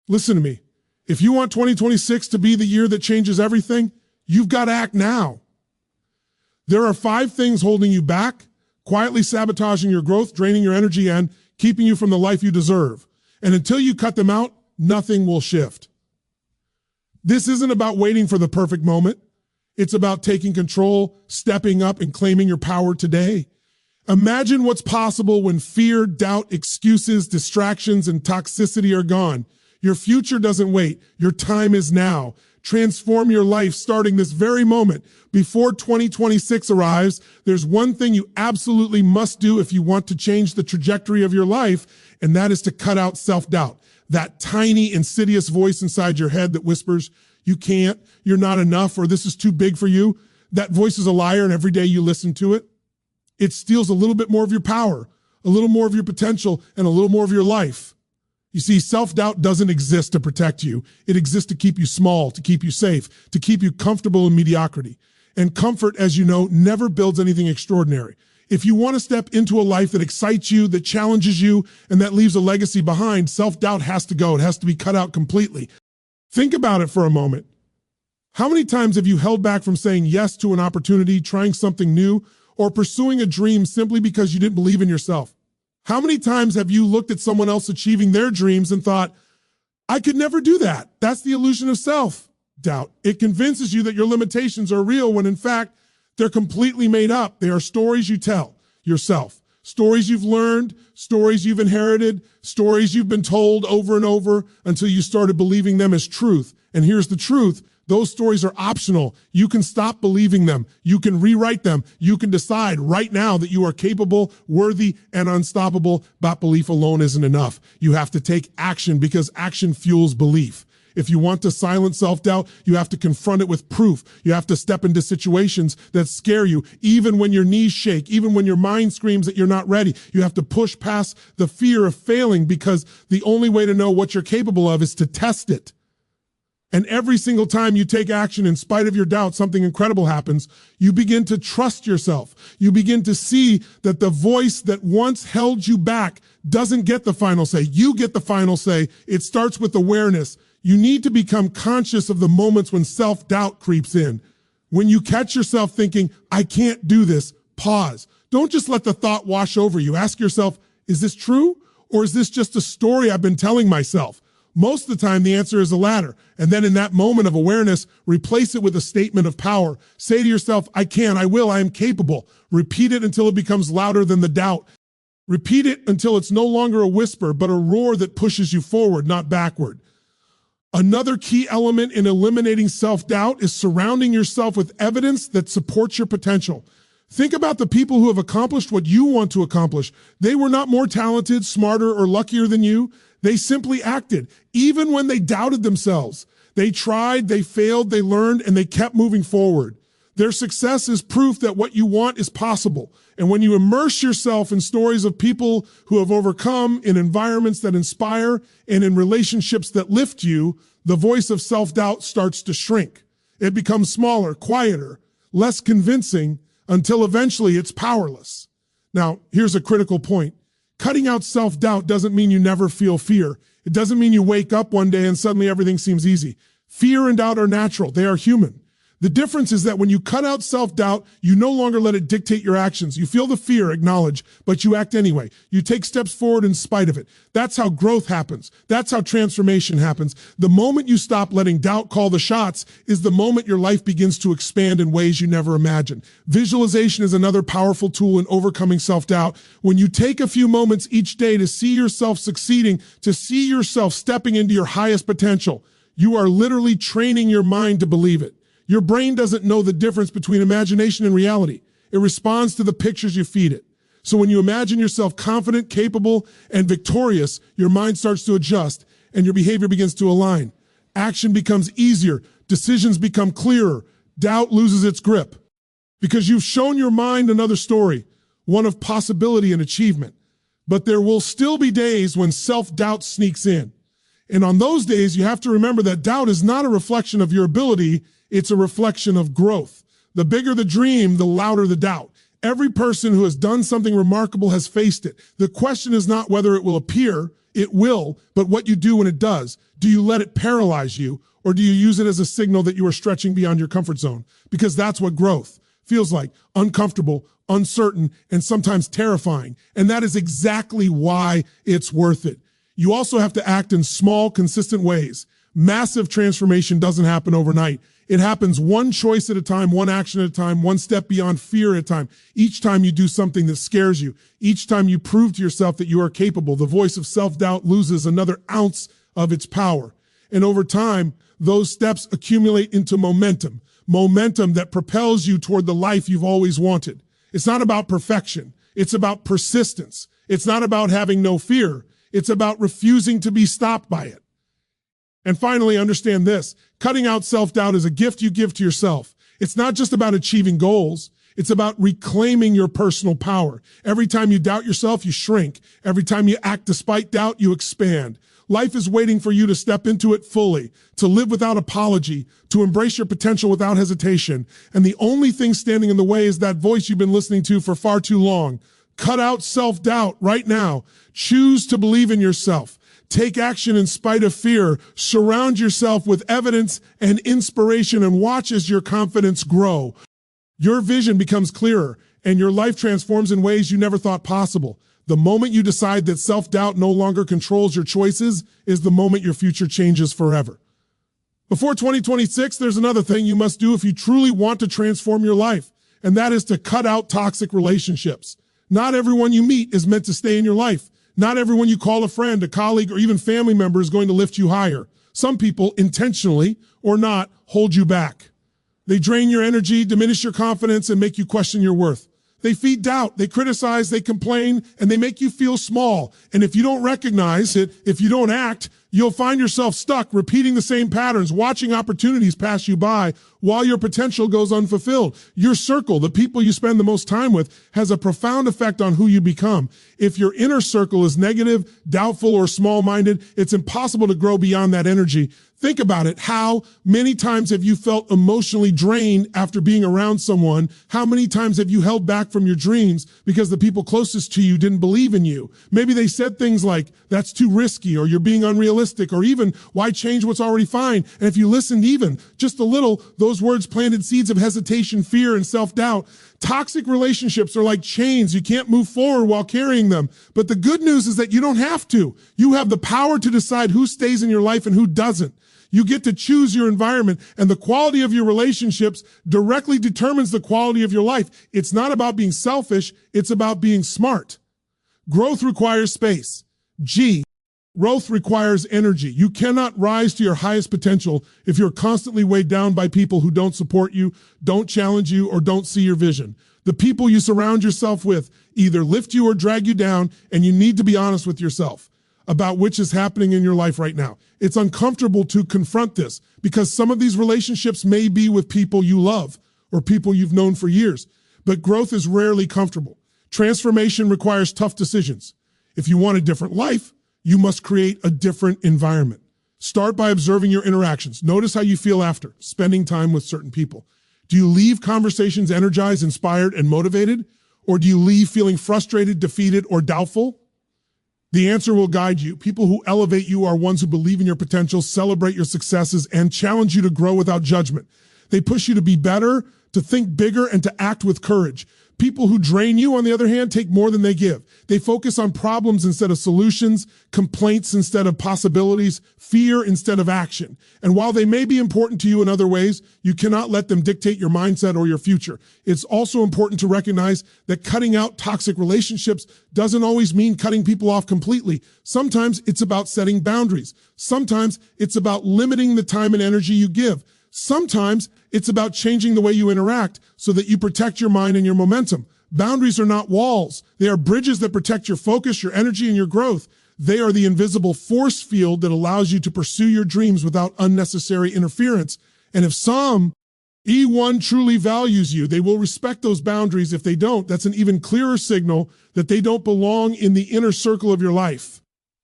Listen to me. If you want 2026 to be the year that changes everything, you've got to act now. There are 5 things holding you back, quietly sabotaging your growth, draining your energy, and keeping you from the life you deserve. And until you cut them out, nothing will shift. This isn't about waiting for the perfect moment. It's about taking control, stepping up, and claiming your power today. Imagine what's possible when fear, doubt, excuses, distractions, and toxicity are gone. Your future doesn't wait. Your time is now. Transform your life starting this very moment. Before 2026 arrives, there's one thing you absolutely must do if you want to change the trajectory of your life, and that is to cut out self-doubt. That tiny, insidious voice inside your head that whispers, you can't, you're not enough, or this is too big for you. That voice is a liar, and every day you listen to it, it steals a little bit more of your power, a little more of your potential, and a little more of your life. You see, self-doubt doesn't exist to protect you. It exists to keep you small, to keep you safe, to keep you comfortable in mediocrity. And comfort, as you know, never builds anything extraordinary. If you want to step into a life that excites you, that challenges you, and that leaves a legacy behind, self-doubt has to go. It has to be cut out completely. Think about it for a moment. How many times have you held back from saying yes to an opportunity, trying something new, or pursuing a dream simply because you didn't believe in yourself? How many times have you looked at someone else achieving their dreams and thought, I could never do that? That's the illusion of self-doubt. It convinces you that your limitations are real when in fact, they're completely made up. They are stories you tell yourself, stories you've learned, stories you've inherited, stories you've been told over and over until you started believing them as truth. And here's the truth. Those stories are optional. You can stop believing them. You can rewrite them. You can decide right now that you are capable, worthy, and unstoppable, but belief alone isn't enough. You have to take action because action fuels belief. If you want to silence self-doubt, you have to confront it with proof. You have to step into situations that scare you, even when your knees shake, even when your mind screams that you're not ready. You have to push past the fear of failing because the only way to know what you're capable of is to test it. And every single time you take action in spite of your doubt, something incredible happens. You begin to trust yourself. You begin to see that the voice that once held you back doesn't get the final say. You get the final say. It starts with awareness. You need to become conscious of the moments when self-doubt creeps in. When you catch yourself thinking, I can't do this, pause. Don't just let the thought wash over you. Ask yourself, is this true? Or is this just a story I've been telling myself? Most of the time, the answer is the latter. And then in that moment of awareness, replace it with a statement of power. Say to yourself, I can, I will, I am capable. Repeat it until it becomes louder than the doubt. Repeat it until it's no longer a whisper, but a roar that pushes you forward, not backward. Another key element in eliminating self-doubt is surrounding yourself with evidence that supports your potential. Think about the people who have accomplished what you want to accomplish. They were not more talented, smarter, or luckier than you. They simply acted, even when they doubted themselves. They tried, they failed, they learned, and they kept moving forward. Their success is proof that what you want is possible. And when you immerse yourself in stories of people who have overcome, in environments that inspire, and in relationships that lift you, the voice of self-doubt starts to shrink. It becomes smaller, quieter, less convincing, until eventually it's powerless. Now, here's a critical point. Cutting out self-doubt doesn't mean you never feel fear. It doesn't mean you wake up one day and suddenly everything seems easy. Fear and doubt are natural. They are human. The difference is that when you cut out self-doubt, you no longer let it dictate your actions. You feel the fear, acknowledge, but you act anyway. You take steps forward in spite of it. That's how growth happens. That's how transformation happens. The moment you stop letting doubt call the shots is the moment your life begins to expand in ways you never imagined. Visualization is another powerful tool in overcoming self-doubt. When you take a few moments each day to see yourself succeeding, to see yourself stepping into your highest potential, you are literally training your mind to believe it. Your brain doesn't know the difference between imagination and reality. It responds to the pictures you feed it. So when you imagine yourself confident, capable, and victorious, your mind starts to adjust and your behavior begins to align. Action becomes easier. Decisions become clearer. Doubt loses its grip because you've shown your mind another story, one of possibility and achievement. But there will still be days when self-doubt sneaks in. And on those days, you have to remember that doubt is not a reflection of your ability. It's a reflection of growth. The bigger the dream, the louder the doubt. Every person who has done something remarkable has faced it. The question is not whether it will appear, It will, but what you do when it does, do you let it paralyze you, or do you use it as a signal that you are stretching beyond your comfort zone? Because that's what growth feels like: uncomfortable, uncertain, and sometimes terrifying. And that is exactly why it's worth it. You also have to act in small, consistent ways. Massive transformation doesn't happen overnight. It happens one choice at a time, one action at a time, one step beyond fear at a time. Each time you do something that scares you, each time you prove to yourself that you are capable, the voice of self-doubt loses another ounce of its power. And over time, those steps accumulate into momentum that propels you toward the life you've always wanted. It's not about perfection. It's about persistence. It's not about having no fear. It's about refusing to be stopped by it. And finally, understand this: cutting out self-doubt is a gift you give to yourself. It's not just about achieving goals. It's about reclaiming your personal power. Every time you doubt yourself, you shrink. Every time you act despite doubt, you expand. Life is waiting for you to step into it fully, to live without apology, to embrace your potential without hesitation. And the only thing standing in the way is that voice you've been listening to for far too long. Cut out self-doubt right now. Choose to believe in yourself. Take action in spite of fear. Surround yourself with evidence and inspiration, and watch as your confidence grow. Your vision becomes clearer, and your life transforms in ways you never thought possible. The moment you decide that self-doubt no longer controls your choices is the moment your future changes forever. Before 2026, there's another thing you must do if you truly want to transform your life, and that is to cut out toxic relationships. Not everyone you meet is meant to stay in your life. Not everyone you call a friend, a colleague, or even family member is going to lift you higher. Some people, intentionally or not, hold you back. They drain your energy, diminish your confidence, and make you question your worth. They feed doubt, they criticize, they complain, and they make you feel small. And if you don't recognize it, if you don't act, you'll find yourself stuck repeating the same patterns, watching opportunities pass you by while your potential goes unfulfilled. Your circle, the people you spend the most time with, has a profound effect on who you become. If your inner circle is negative, doubtful, or small-minded, it's impossible to grow beyond that energy. Think about it. How many times have you felt emotionally drained after being around someone? How many times have you held back from your dreams because the people closest to you didn't believe in you? Maybe they said things like, "That's too risky," or "You're being unrealistic," or even, "Why change what's already fine?" And if you listened even just a little, those words planted seeds of hesitation, fear, and self-doubt. Toxic relationships are like chains. You can't move forward while carrying them. But the good news is that you don't have to. You have the power to decide who stays in your life and who doesn't. You get to choose your environment, and the quality of your relationships directly determines the quality of your life. It's not about being selfish. It's about being smart. Growth requires space. Growth requires energy. You cannot rise to your highest potential if you're constantly weighed down by people who don't support you, don't challenge you, or don't see your vision. The people you surround yourself with either lift you or drag you down, and you need to be honest with yourself about which is happening in your life right now. It's uncomfortable to confront this because some of these relationships may be with people you love or people you've known for years, but growth is rarely comfortable. Transformation requires tough decisions. If you want a different life, you must create a different environment. Start by observing your interactions. Notice how you feel after spending time with certain people. Do you leave conversations energized, inspired, and motivated? Or do you leave feeling frustrated, defeated, or doubtful? The answer will guide you. People who elevate you are ones who believe in your potential, celebrate your successes, and challenge you to grow without judgment. They push you to be better, to think bigger, and to act with courage. People who drain you, on the other hand, take more than they give. They focus on problems instead of solutions, complaints instead of possibilities, fear instead of action. And while they may be important to you in other ways, you cannot let them dictate your mindset or your future. It's also important to recognize that cutting out toxic relationships doesn't always mean cutting people off completely. Sometimes it's about setting boundaries. Sometimes it's about limiting the time and energy you give. Sometimes it's about changing the way you interact so that you protect your mind and your momentum. Boundaries are not walls. They are bridges that protect your focus, your energy, and your growth. They are the invisible force field that allows you to pursue your dreams without unnecessary interference. And if E1 truly values you, they will respect those boundaries. If they don't, that's an even clearer signal that they don't belong in the inner circle of your life.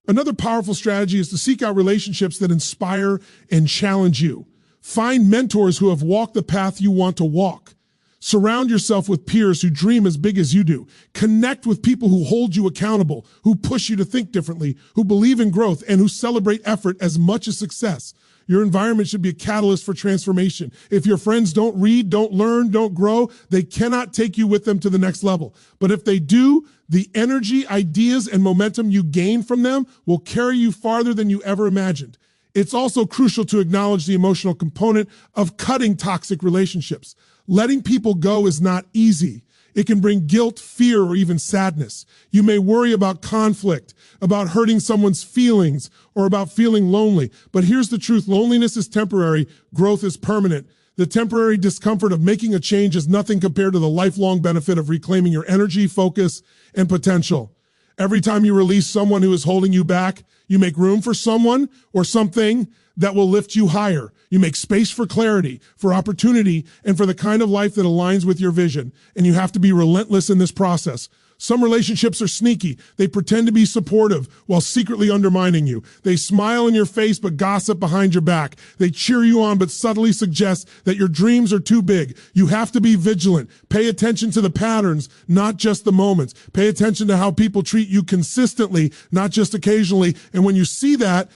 Another powerful strategy is to seek out relationships that inspire and challenge you. Find mentors who have walked the path you want to walk. Surround yourself with peers who dream as big as you do. Connect with people who hold you accountable, who push you to think differently, who believe in growth, and who celebrate effort as much as success. Your environment should be a catalyst for transformation. If your friends don't read, don't learn, don't grow, they cannot take you with them to the next level. But if they do, the energy, ideas, and momentum you gain from them will carry you farther than you ever imagined. It's also crucial to acknowledge the emotional component of cutting toxic relationships. Letting people go is not easy. It can bring guilt, fear, or even sadness. You may worry about conflict, about hurting someone's feelings, or about feeling lonely. But here's the truth. Loneliness is temporary. Growth is permanent. The temporary discomfort of making a change is nothing compared to the lifelong benefit of reclaiming your energy, focus, and potential. Every time you release someone who is holding you back, you make room for someone or something that will lift you higher. You make space for clarity, for opportunity, and for the kind of life that aligns with your vision. And you have to be relentless in this process. Some relationships are sneaky. They pretend to be supportive while secretly undermining you. They smile in your face but gossip behind your back. They cheer you on but subtly suggest that your dreams are too big. You have to be vigilant. Pay attention to the patterns, not just the moments. Pay attention to how people treat you consistently, not just occasionally. And when you see that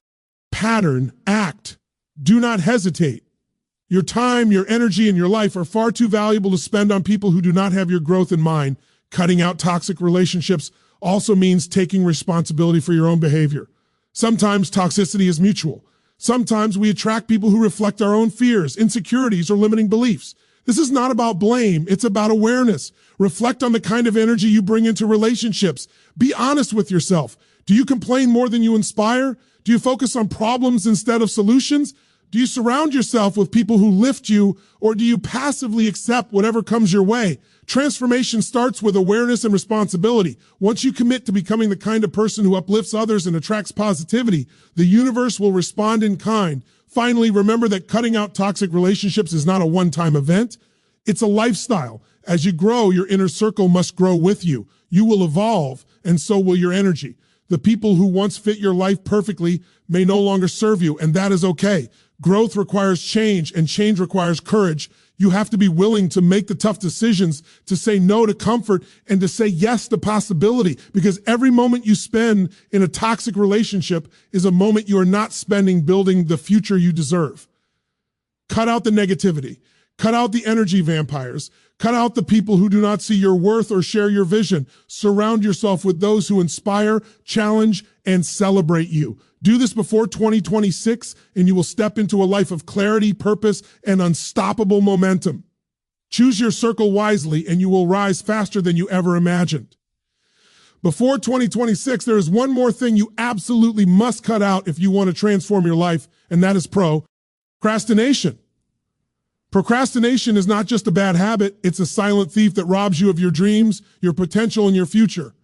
pattern, act. Do not hesitate. Your time, your energy, and your life are far too valuable to spend on people who do not have your growth in mind. Cutting out toxic relationships also means taking responsibility for your own behavior. Sometimes toxicity is mutual. Sometimes we attract people who reflect our own fears, insecurities, or limiting beliefs. This is not about blame. It's about awareness. Reflect on the kind of energy you bring into relationships. Be honest with yourself. Do you complain more than you inspire? Do you focus on problems instead of solutions? Do you surround yourself with people who lift you, or do you passively accept whatever comes your way? Transformation starts with awareness and responsibility. Once you commit to becoming the kind of person who uplifts others and attracts positivity, the universe will respond in kind. Finally, remember that cutting out toxic relationships is not a one-time event. It's a lifestyle. As you grow, your inner circle must grow with you. You will evolve, and so will your energy. The people who once fit your life perfectly may no longer serve you, and that is okay. Growth requires change, and change requires courage. You have to be willing to make the tough decisions, to say no to comfort, and to say yes to possibility, because every moment you spend in a toxic relationship is a moment you are not spending building the future you deserve. Cut out the negativity. Cut out the energy vampires. Cut out the people who do not see your worth or share your vision. Surround yourself with those who inspire, challenge, and celebrate you. Do this before 2026, and you will step into a life of clarity, purpose, and unstoppable momentum. Choose your circle wisely, and you will rise faster than you ever imagined. Before 2026, there is one more thing you absolutely must cut out if you want to transform your life, and that is procrastination. Procrastination is not just a bad habit, it's a silent thief that robs you of your dreams, your potential, and your future.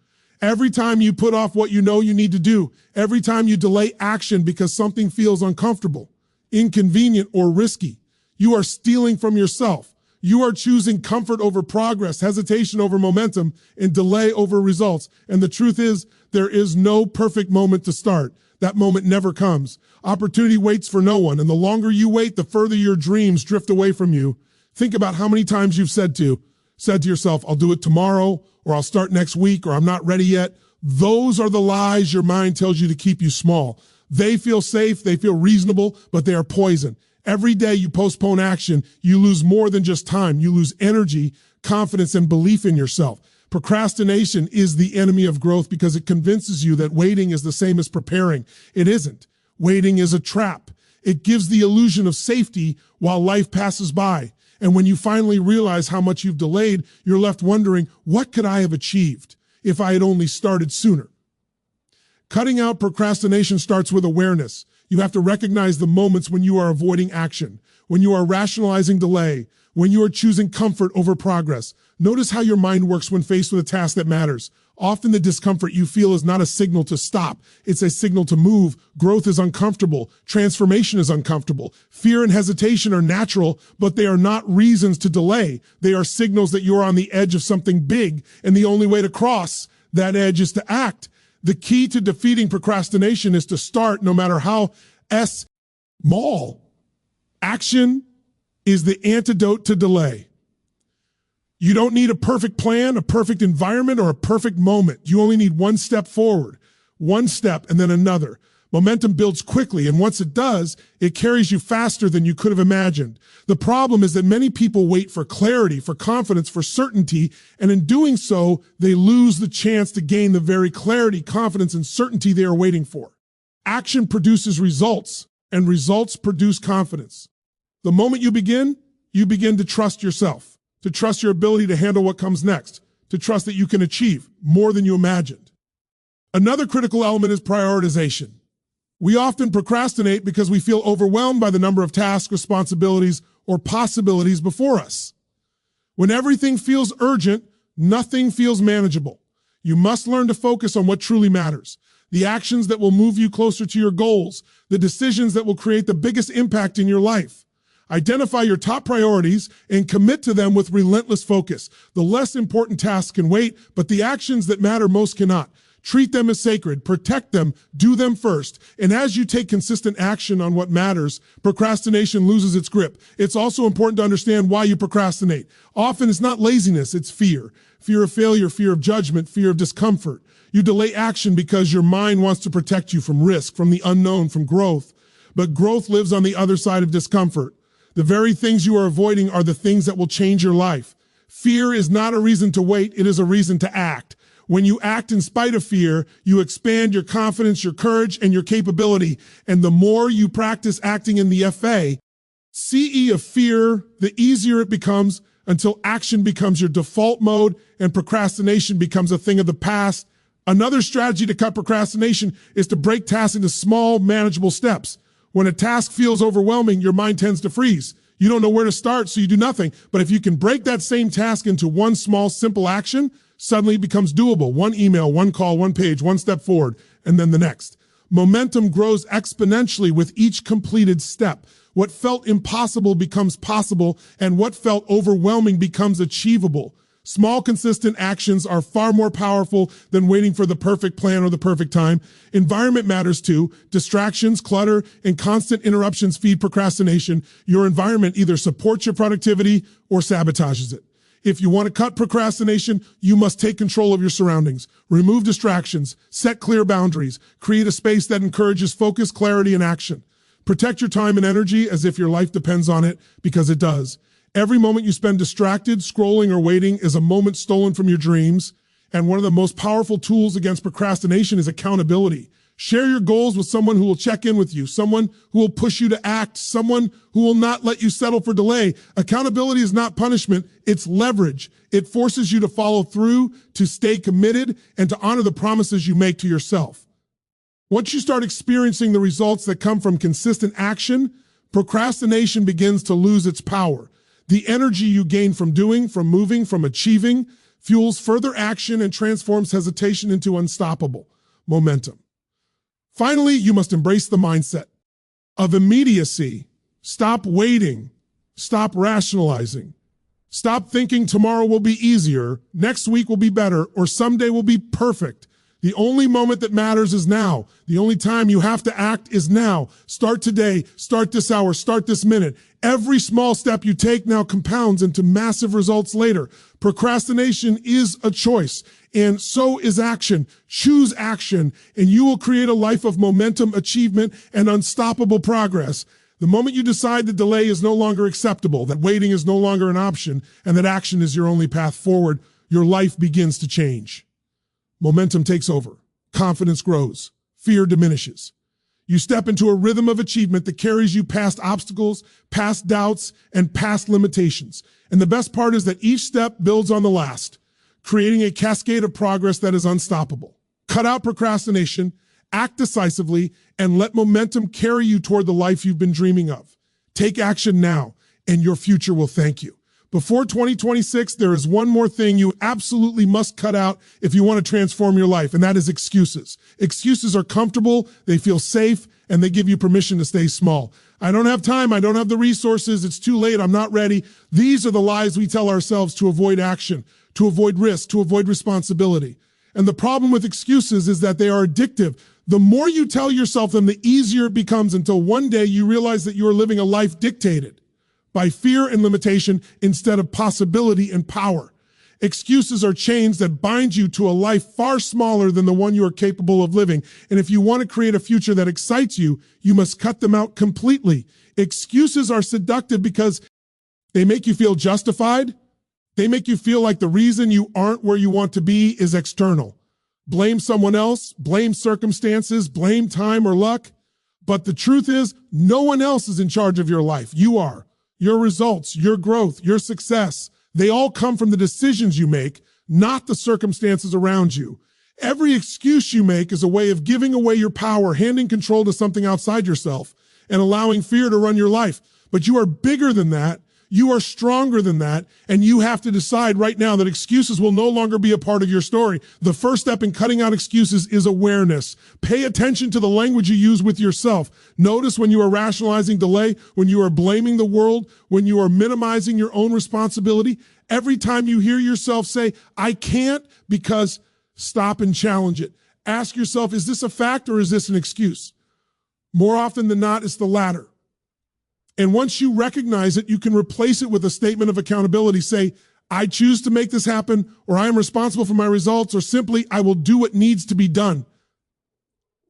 Every time you put off what you know you need to do, every time you delay action because something feels uncomfortable, inconvenient, or risky, you are stealing from yourself. You are choosing comfort over progress, hesitation over momentum, and delay over results. And the truth is, there is no perfect moment to start. That moment never comes. Opportunity waits for no one, and the longer you wait, the further your dreams drift away from you. Think about how many times you've said to yourself, I'll do it tomorrow, or I'll start next week, or I'm not ready yet. Those are the lies your mind tells you to keep you small. They feel safe, they feel reasonable, but they are poison. Every day you postpone action, you lose more than just time. You lose energy, confidence, and belief in yourself. Procrastination is the enemy of growth because it convinces you that waiting is the same as preparing. It isn't. Waiting is a trap. It gives the illusion of safety while life passes by. And when you finally realize how much you've delayed, you're left wondering, what could I have achieved if I had only started sooner? Cutting out procrastination starts with awareness. You have to recognize the moments when you are avoiding action, when you are rationalizing delay, when you are choosing comfort over progress. Notice how your mind works when faced with a task that matters. Often the discomfort you feel is not a signal to stop. It's a signal to move. Growth is uncomfortable. Transformation is uncomfortable. Fear and hesitation are natural, but they are not reasons to delay. They are signals that you're on the edge of something big, and the only way to cross that edge is to act. The key to defeating procrastination is to start, no matter how small. Action is the antidote to delay. You don't need a perfect plan, a perfect environment, or a perfect moment. You only need one step forward, one step, and then another. Momentum builds quickly, and once it does, it carries you faster than you could have imagined. The problem is that many people wait for clarity, for confidence, for certainty, and in doing so, they lose the chance to gain the very clarity, confidence, and certainty they are waiting for. Action produces results, and results produce confidence. The moment you begin to trust yourself, to trust your ability to handle what comes next, to trust that you can achieve more than you imagined. Another critical element is prioritization. We often procrastinate because we feel overwhelmed by the number of tasks, responsibilities, or possibilities before us. When everything feels urgent, nothing feels manageable. You must learn to focus on what truly matters, the actions that will move you closer to your goals, the decisions that will create the biggest impact in your life. Identify your top priorities and commit to them with relentless focus. The less important tasks can wait, but the actions that matter most cannot. Treat them as sacred, protect them, do them first. And as you take consistent action on what matters, procrastination loses its grip. It's also important to understand why you procrastinate. Often it's not laziness, it's fear. Fear of failure, fear of judgment, fear of discomfort. You delay action because your mind wants to protect you from risk, from the unknown, from growth. But growth lives on the other side of discomfort. The very things you are avoiding are the things that will change your life. Fear is not a reason to wait, it is a reason to act. When you act in spite of fear, you expand your confidence, your courage, and your capability. And the more you practice acting in the CE of fear, the easier it becomes until action becomes your default mode and procrastination becomes a thing of the past. Another strategy to cut procrastination is to break tasks into small, manageable steps. When a task feels overwhelming, your mind tends to freeze. You don't know where to start, so you do nothing. But if you can break that same task into one small, simple action, suddenly it becomes doable. One email, one call, one page, one step forward, and then the next. Momentum grows exponentially with each completed step. What felt impossible becomes possible, and what felt overwhelming becomes achievable. Small, consistent actions are far more powerful than waiting for the perfect plan or the perfect time. Environment matters too. Distractions, clutter, and constant interruptions feed procrastination. Your environment either supports your productivity or sabotages it. If you want to cut procrastination, you must take control of your surroundings. Remove distractions, set clear boundaries, create a space that encourages focus, clarity, and action. Protect your time and energy as if your life depends on it, because it does. Every moment you spend distracted, scrolling, or waiting is a moment stolen from your dreams. And one of the most powerful tools against procrastination is accountability. Share your goals with someone who will check in with you, someone who will push you to act, someone who will not let you settle for delay. Accountability is not punishment, it's leverage. It forces you to follow through, to stay committed, and to honor the promises you make to yourself. Once you start experiencing the results that come from consistent action, procrastination begins to lose its power. The energy you gain from doing, from moving, from achieving, fuels further action and transforms hesitation into unstoppable momentum. Finally, you must embrace the mindset of immediacy. Stop waiting. Stop rationalizing. Stop thinking tomorrow will be easier, next week will be better, or someday will be perfect. The only moment that matters is now. The only time you have to act is now. Start today, start this hour, start this minute. Every small step you take now compounds into massive results later. Procrastination is a choice, and so is action. Choose action, and you will create a life of momentum, achievement, and unstoppable progress. The moment you decide that delay is no longer acceptable, that waiting is no longer an option, and that action is your only path forward, your life begins to change. Momentum takes over. Confidence grows. Fear diminishes. You step into a rhythm of achievement that carries you past obstacles, past doubts, and past limitations. And the best part is that each step builds on the last, creating a cascade of progress that is unstoppable. Cut out procrastination, act decisively, and let momentum carry you toward the life you've been dreaming of. Take action now, and your future will thank you. Before 2026, there is one more thing you absolutely must cut out if you want to transform your life, and that is excuses. Excuses are comfortable, they feel safe, and they give you permission to stay small. I don't have time, I don't have the resources, it's too late, I'm not ready. These are the lies we tell ourselves to avoid action, to avoid risk, to avoid responsibility. And the problem with excuses is that they are addictive. The more you tell yourself them, the easier it becomes, until one day you realize that you are living a life dictated by fear and limitation instead of possibility and power. Excuses are chains that bind you to a life far smaller than the one you are capable of living. And if you want to create a future that excites you, you must cut them out completely. Excuses are seductive because they make you feel justified. They make you feel like the reason you aren't where you want to be is external. Blame someone else, blame circumstances, blame time or luck. But the truth is, no one else is in charge of your life. You are. Your results, your growth, your success, they all come from the decisions you make, not the circumstances around you. Every excuse you make is a way of giving away your power, handing control to something outside yourself, and allowing fear to run your life. But you are bigger than that. You are stronger than that, and you have to decide right now that excuses will no longer be a part of your story. The first step in cutting out excuses is awareness. Pay attention to the language you use with yourself. Notice when you are rationalizing delay, when you are blaming the world, when you are minimizing your own responsibility. Every time you hear yourself say, I can't, because stop and challenge it. Ask yourself, is this a fact or is this an excuse? More often than not, it's the latter. And once you recognize it, you can replace it with a statement of accountability. Say, I choose to make this happen, or I am responsible for my results, or simply, I will do what needs to be done.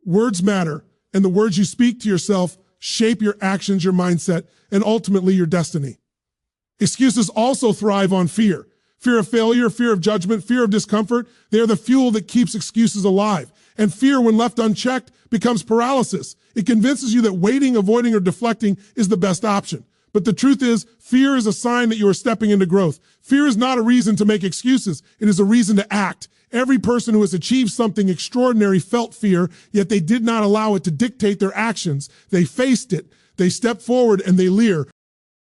Words matter, and the words you speak to yourself shape your actions, your mindset, and ultimately your destiny. Excuses also thrive on fear. Fear of failure, fear of judgment, fear of discomfort. They are the fuel that keeps excuses alive. And fear, when left unchecked, becomes paralysis. It convinces you that waiting, avoiding, or deflecting is the best option. But the truth is, fear is a sign that you are stepping into growth. Fear is not a reason to make excuses. It is a reason to act. Every person who has achieved something extraordinary felt fear, yet they did not allow it to dictate their actions. They faced it. They stepped forward and they leer.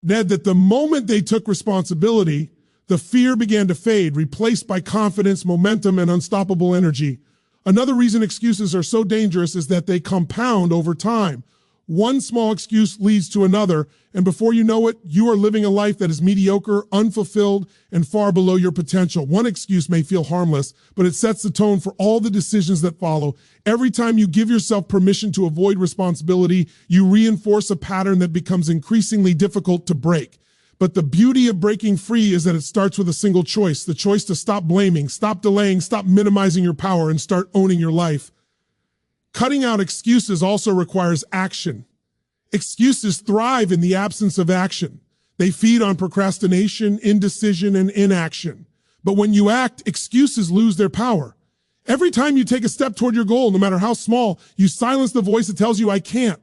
Ned, that the moment they took responsibility, the fear began to fade, replaced by confidence, momentum, and unstoppable energy. Another reason excuses are so dangerous is that they compound over time. One small excuse leads to another, and before you know it, you are living a life that is mediocre, unfulfilled, and far below your potential. One excuse may feel harmless, but it sets the tone for all the decisions that follow. Every time you give yourself permission to avoid responsibility, you reinforce a pattern that becomes increasingly difficult to break. But the beauty of breaking free is that it starts with a single choice, the choice to stop blaming, stop delaying, stop minimizing your power, and start owning your life. Cutting out excuses also requires action. Excuses thrive in the absence of action. They feed on procrastination, indecision, and inaction. But when you act, excuses lose their power. Every time you take a step toward your goal, no matter how small, you silence the voice that tells you, I can't.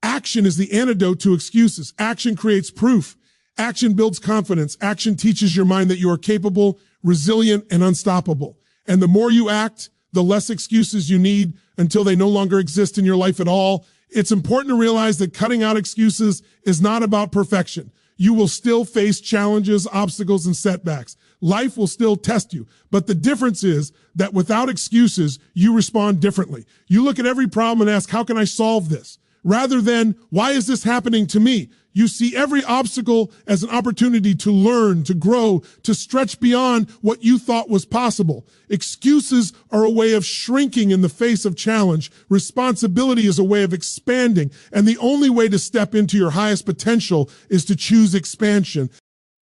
Action is the antidote to excuses. Action creates proof. Action builds confidence. Action teaches your mind that you are capable, resilient, and unstoppable. And the more you act, the less excuses you need until they no longer exist in your life at all. It's important to realize that cutting out excuses is not about perfection. You will still face challenges, obstacles, and setbacks. Life will still test you. But the difference is that without excuses, you respond differently. You look at every problem and ask, how can I solve this? Rather than, why is this happening to me? You see every obstacle as an opportunity to learn, to grow, to stretch beyond what you thought was possible. Excuses are a way of shrinking in the face of challenge. Responsibility is a way of expanding. And the only way to step into your highest potential is to choose expansion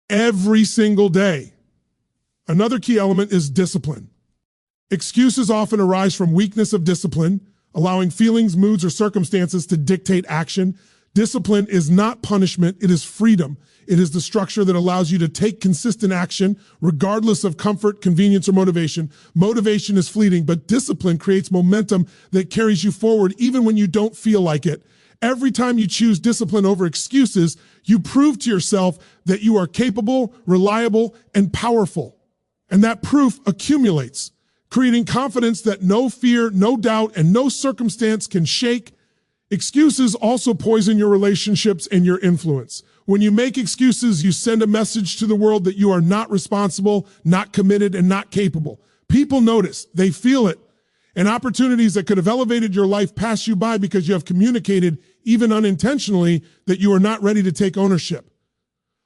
every single day. Another key element is discipline. Excuses often arise from weakness of discipline, allowing feelings, moods, or circumstances to dictate action. Discipline is not punishment, it is freedom. It is the structure that allows you to take consistent action regardless of comfort, convenience, or motivation. Motivation is fleeting, but discipline creates momentum that carries you forward even when you don't feel like it. Every time you choose discipline over excuses, you prove to yourself that you are capable, reliable, and powerful. And that proof accumulates, creating confidence that no fear, no doubt, and no circumstance can shake. Excuses also poison your relationships and your influence. When you make excuses, you send a message to the world that you are not responsible, not committed, and not capable. People notice, they feel it, and opportunities that could have elevated your life pass you by because you have communicated, even unintentionally, that you are not ready to take ownership.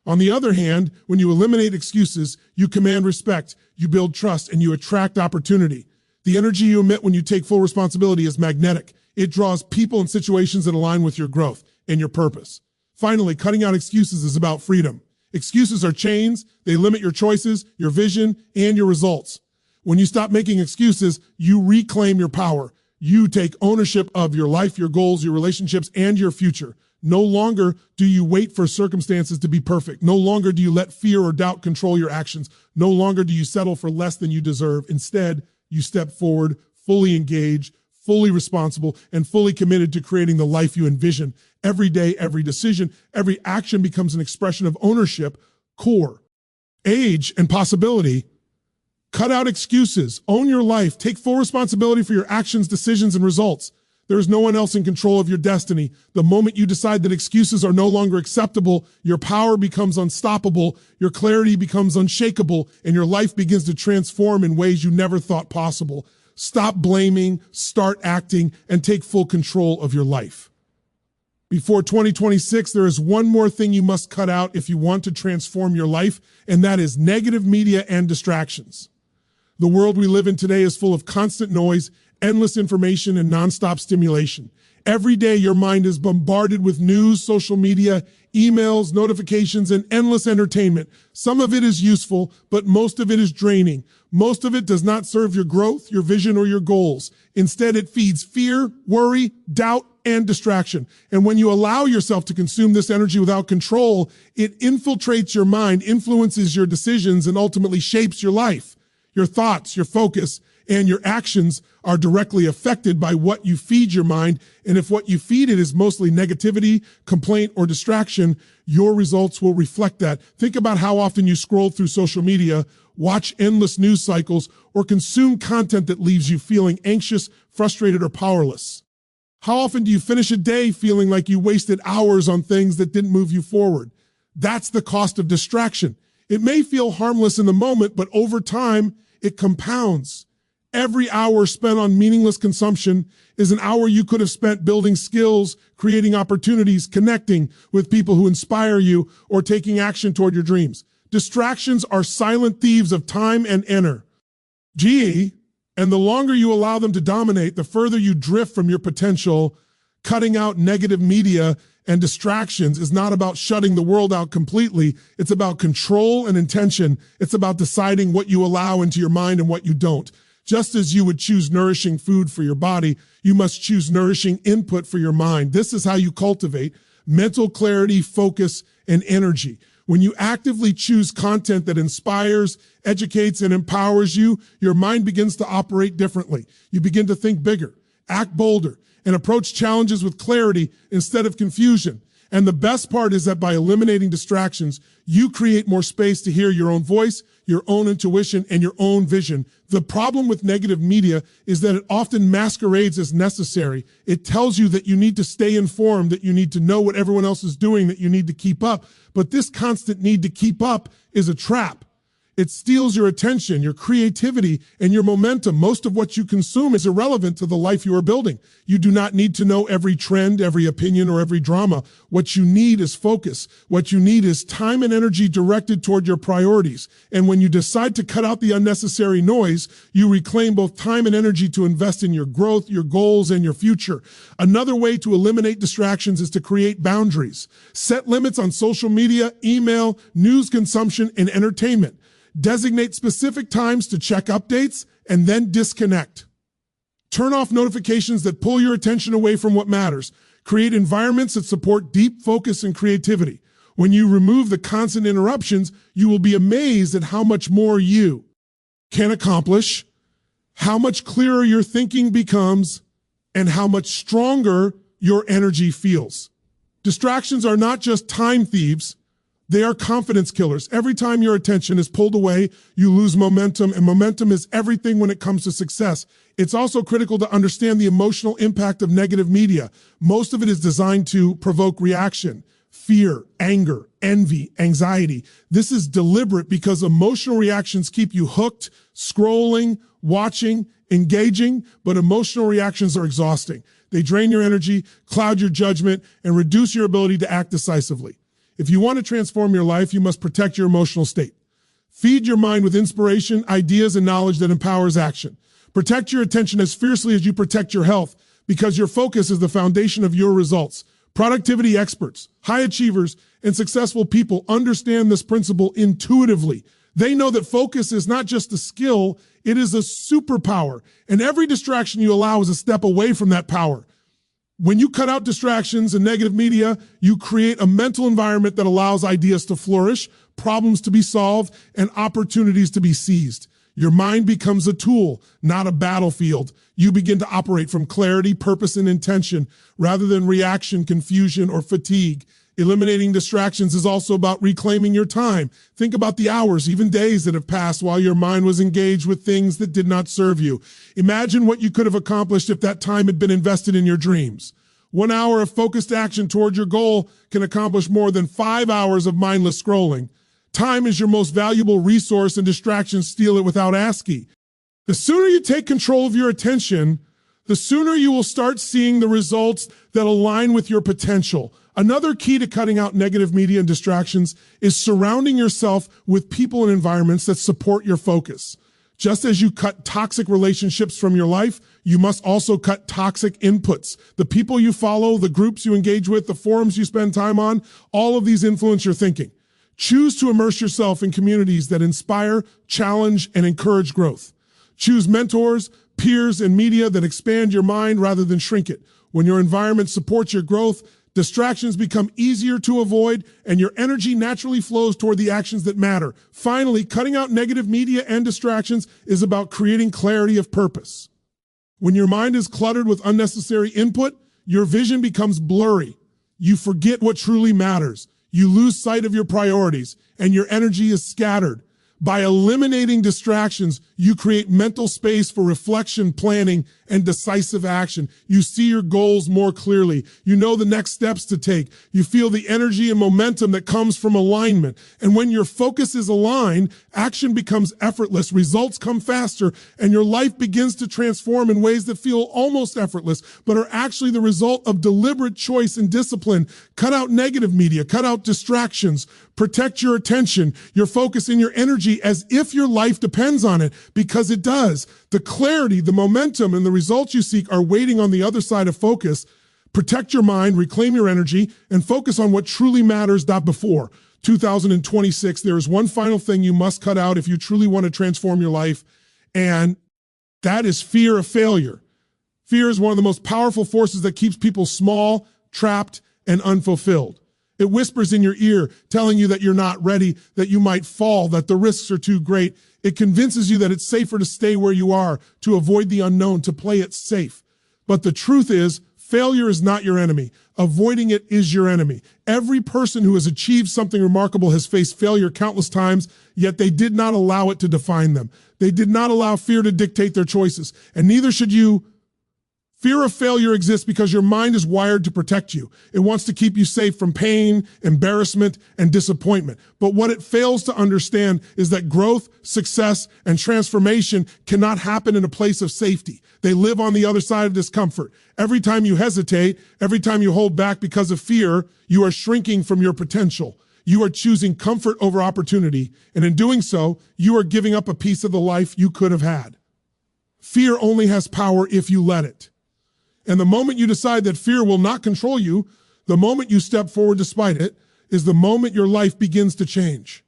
On the other hand, when you eliminate excuses, you command respect, you build trust, and you attract opportunity. The energy you emit when you take full responsibility is magnetic. It draws people and situations that align with your growth and your purpose. Finally, cutting out excuses is about freedom. Excuses are chains. They limit your choices, your vision, and your results. When you stop making excuses, you reclaim your power. You take ownership of your life, your goals, your relationships, and your future. No longer do you wait for circumstances to be perfect. No longer do you let fear or doubt control your actions. No longer do you settle for less than you deserve. Instead, you step forward, fully engaged, fully responsible, and fully committed to creating the life you envision. Every day, every decision, every action becomes an expression of ownership, core, age, and possibility. Cut out excuses. Own your life. Take full responsibility for your actions, decisions, and results. There is no one else in control of your destiny. The moment you decide that excuses are no longer acceptable, your power becomes unstoppable, your clarity becomes unshakable, and your life begins to transform in ways you never thought possible. Stop blaming, start acting, and take full control of your life. Before 2026, there is one more thing you must cut out if you want to transform your life, and that is negative media and distractions. The world we live in today is full of constant noise, endless information, and nonstop stimulation. Every day, your mind is bombarded with news, social media, emails, notifications, and endless entertainment. Some of it is useful, but most of it is draining. Most of it does not serve your growth, your vision, or your goals. Instead, it feeds fear, worry, doubt, and distraction. And when you allow yourself to consume this energy without control, it infiltrates your mind, influences your decisions, and ultimately shapes your life. Your thoughts, your focus, and your actions are directly affected by what you feed your mind. And if what you feed it is mostly negativity, complaint, or distraction, your results will reflect that. Think about how often you scroll through social media, watch endless news cycles, or consume content that leaves you feeling anxious, frustrated, or powerless. How often do you finish a day feeling like you wasted hours on things that didn't move you forward? That's the cost of distraction. It may feel harmless in the moment, but over time, it compounds. Every hour spent on meaningless consumption is an hour you could have spent building skills, creating opportunities, connecting with people who inspire you, or taking action toward your dreams. Distractions are silent thieves of time and energy, and the longer you allow them to dominate, the further you drift from your potential. Cutting out negative media and distractions is not about shutting the world out completely. It's about control and intention. It's about deciding what you allow into your mind and what you don't. Just as you would choose nourishing food for your body, you must choose nourishing input for your mind. This is how you cultivate mental clarity, focus, and energy. When you actively choose content that inspires, educates, and empowers you, your mind begins to operate differently. You begin to think bigger, act bolder, and approach challenges with clarity instead of confusion. And the best part is that by eliminating distractions, you create more space to hear your own voice, your own intuition, and your own vision. The problem with negative media is that it often masquerades as necessary. It tells you that you need to stay informed, that you need to know what everyone else is doing, that you need to keep up. But this constant need to keep up is a trap. It steals your attention, your creativity, and your momentum. Most of what you consume is irrelevant to the life you are building. You do not need to know every trend, every opinion, or every drama. What you need is focus. What you need is time and energy directed toward your priorities. And when you decide to cut out the unnecessary noise, you reclaim both time and energy to invest in your growth, your goals, and your future. Another way to eliminate distractions is to create boundaries. Set limits on social media, email, news consumption, and entertainment. Designate specific times to check updates and then disconnect. Turn off notifications that pull your attention away from what matters. Create environments that support deep focus and creativity. When you remove the constant interruptions, you will be amazed at how much more you can accomplish, how much clearer your thinking becomes, and how much stronger your energy feels. Distractions are not just time thieves. They are confidence killers. Every time your attention is pulled away, you lose momentum, and momentum is everything when it comes to success. It's also critical to understand the emotional impact of negative media. Most of it is designed to provoke reaction, fear, anger, envy, anxiety. This is deliberate because emotional reactions keep you hooked, scrolling, watching, engaging, but emotional reactions are exhausting. They drain your energy, cloud your judgment, and reduce your ability to act decisively. If you want to transform your life, you must protect your emotional state. Feed your mind with inspiration, ideas, and knowledge that empowers action. Protect your attention as fiercely as you protect your health, because your focus is the foundation of your results. Productivity experts, high achievers, and successful people understand this principle intuitively. They know that focus is not just a skill, it is a superpower, and every distraction you allow is a step away from that power. When you cut out distractions and negative media, you create a mental environment that allows ideas to flourish, problems to be solved, and opportunities to be seized. Your mind becomes a tool, not a battlefield. You begin to operate from clarity, purpose, and intention rather than reaction, confusion, or fatigue. Eliminating distractions is also about reclaiming your time. Think about the hours, even days that have passed while your mind was engaged with things that did not serve you. Imagine what you could have accomplished if that time had been invested in your dreams. 1 hour of focused action toward your goal can accomplish more than 5 hours of mindless scrolling. Time is your most valuable resource, and distractions steal it without asking. The sooner you take control of your attention, the sooner you will start seeing the results that align with your potential. Another key to cutting out negative media and distractions is surrounding yourself with people and environments that support your focus. Just as you cut toxic relationships from your life, you must also cut toxic inputs. The people you follow, the groups you engage with, the forums you spend time on, all of these influence your thinking. Choose to immerse yourself in communities that inspire, challenge, and encourage growth. Choose mentors, peers, and media that expand your mind rather than shrink it. When your environment supports your growth, distractions become easier to avoid, and your energy naturally flows toward the actions that matter. Finally, cutting out negative media and distractions is about creating clarity of purpose. When your mind is cluttered with unnecessary input, your vision becomes blurry. You forget what truly matters. You lose sight of your priorities, and your energy is scattered. By eliminating distractions, you create mental space for reflection, planning, and decisive action. You see your goals more clearly. You know the next steps to take. You feel the energy and momentum that comes from alignment. And when your focus is aligned, action becomes effortless, results come faster, and your life begins to transform in ways that feel almost effortless, but are actually the result of deliberate choice and discipline. Cut out negative media, cut out distractions, protect your attention, your focus, and your energy as if your life depends on it, because it does. The clarity, the momentum, and the results you seek are waiting on the other side of focus. Protect your mind, reclaim your energy, and focus on what truly matters. Before 2026, there is one final thing you must cut out if you truly want to transform your life, and that is fear of failure. Fear is one of the most powerful forces that keeps people small, trapped, and unfulfilled. It whispers in your ear, telling you that you're not ready, that you might fall, that the risks are too great. It convinces you that it's safer to stay where you are, to avoid the unknown, to play it safe. But the truth is, failure is not your enemy. Avoiding it is your enemy. Every person who has achieved something remarkable has faced failure countless times, yet they did not allow it to define them. They did not allow fear to dictate their choices, and neither should you. Fear of failure exists because your mind is wired to protect you. It wants to keep you safe from pain, embarrassment, and disappointment. But what it fails to understand is that growth, success, and transformation cannot happen in a place of safety. They live on the other side of discomfort. Every time you hesitate, every time you hold back because of fear, you are shrinking from your potential. You are choosing comfort over opportunity, and in doing so, you are giving up a piece of the life you could have had. Fear only has power if you let it. And the moment you decide that fear will not control you, the moment you step forward despite it, is the moment your life begins to change.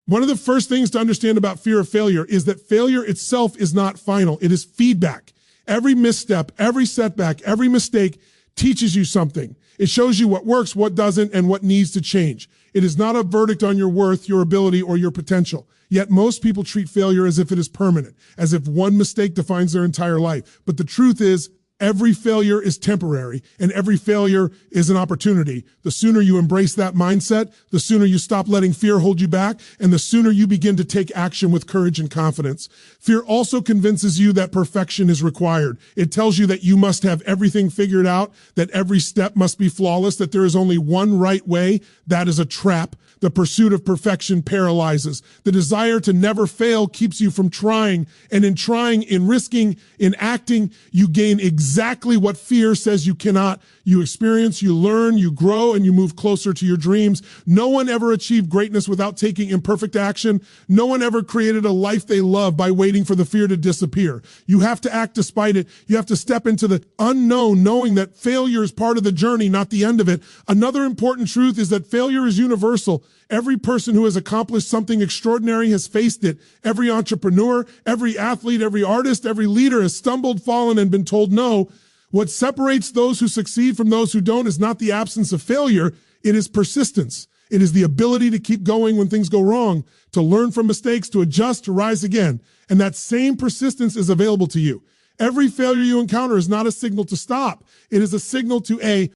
One of the first things to understand about fear of failure is that failure itself is not final. It is feedback. Every misstep, every setback, every mistake teaches you something. It shows you what works, what doesn't, and what needs to change. It is not a verdict on your worth, your ability, or your potential. Yet most people treat failure as if it is permanent, as if one mistake defines their entire life. But the truth is, every failure is temporary, and every failure is an opportunity. The sooner you embrace that mindset, the sooner you stop letting fear hold you back, and the sooner you begin to take action with courage and confidence. Fear also convinces you that perfection is required. It tells you that you must have everything figured out, that every step must be flawless, that there is only one right way. That is a trap. The pursuit of perfection paralyzes. The desire to never fail keeps you from trying. And in trying, in risking, in acting, you gain exactly what fear says you cannot. You experience, you learn, you grow, and you move closer to your dreams. No one ever achieved greatness without taking imperfect action. No one ever created a life they love by waiting for the fear to disappear. You have to act despite it. You have to step into the unknown, knowing that failure is part of the journey, not the end of it. Another important truth is that failure is universal. Every person who has accomplished something extraordinary has faced it. Every entrepreneur, every athlete, every artist, every leader has stumbled, fallen, and been told no. What separates those who succeed from those who don't is not the absence of failure. It is persistence. It is the ability to keep going when things go wrong, to learn from mistakes, to adjust, to rise again. And that same persistence is available to you. Every failure you encounter is not a signal to stop. It is a signal to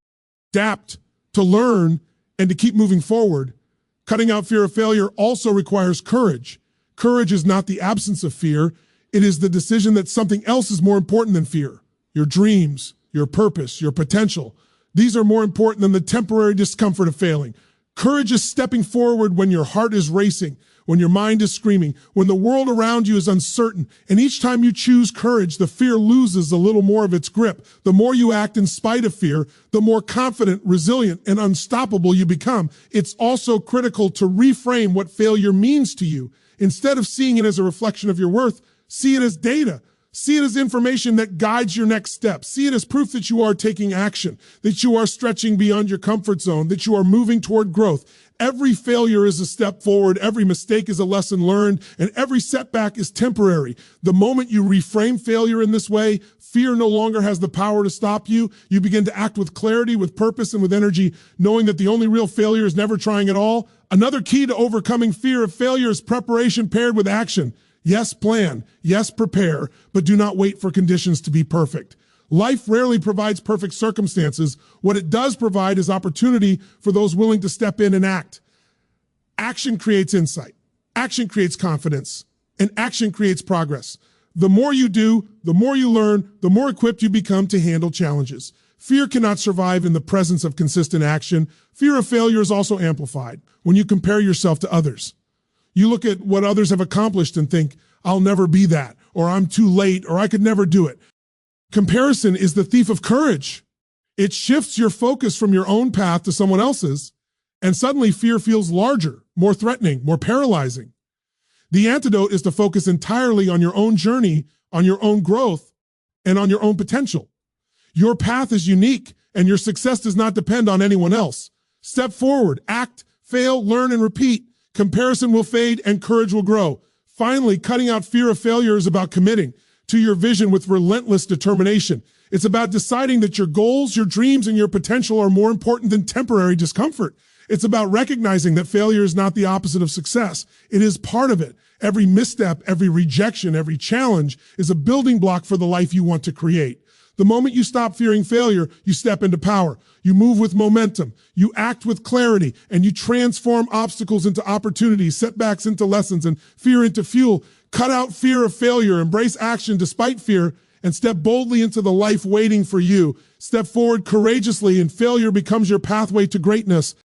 adapt, to learn, and to keep moving forward. Cutting out fear of failure also requires courage. Courage is not the absence of fear. It is the decision that something else is more important than fear. Your dreams, your purpose, your potential. These are more important than the temporary discomfort of failing. Courage is stepping forward when your heart is racing, when your mind is screaming, when the world around you is uncertain. And each time you choose courage, the fear loses a little more of its grip. The more you act in spite of fear, the more confident, resilient, and unstoppable you become. It's also critical to reframe what failure means to you. Instead of seeing it as a reflection of your worth, see it as data. See it as information that guides your next step. See it as proof that you are taking action, that you are stretching beyond your comfort zone, that you are moving toward growth. Every failure is a step forward. Every mistake is a lesson learned, and every setback is temporary. The moment you reframe failure in this way, fear no longer has the power to stop you. You begin to act with clarity, with purpose, and with energy, knowing that the only real failure is never trying at all. Another key to overcoming fear of failure is preparation paired with action. Yes, plan. Yes, prepare, but do not wait for conditions to be perfect. Life rarely provides perfect circumstances. What it does provide is opportunity for those willing to step in and act. Action creates insight. Action creates confidence. And action creates progress. The more you do, the more you learn, the more equipped you become to handle challenges. Fear cannot survive in the presence of consistent action. Fear of failure is also amplified when you compare yourself to others. You look at what others have accomplished and think, I'll never be that, or I'm too late, or I could never do it. Comparison is the thief of courage. It shifts your focus from your own path to someone else's, and suddenly fear feels larger, more threatening, more paralyzing. The antidote is to focus entirely on your own journey, on your own growth, and on your own potential. Your path is unique, and your success does not depend on anyone else. Step forward, act, fail, learn, and repeat. Comparison will fade and courage will grow. Finally, cutting out fear of failure is about committing to your vision with relentless determination. It's about deciding that your goals, your dreams, and your potential are more important than temporary discomfort. It's about recognizing that failure is not the opposite of success. It is part of it. Every misstep, every rejection, every challenge is a building block for the life you want to create. The moment you stop fearing failure, you step into power. You move with momentum. You act with clarity, and you transform obstacles into opportunities, setbacks into lessons, and fear into fuel. Cut out fear of failure, embrace action despite fear, and step boldly into the life waiting for you. Step forward courageously, and failure becomes your pathway to greatness.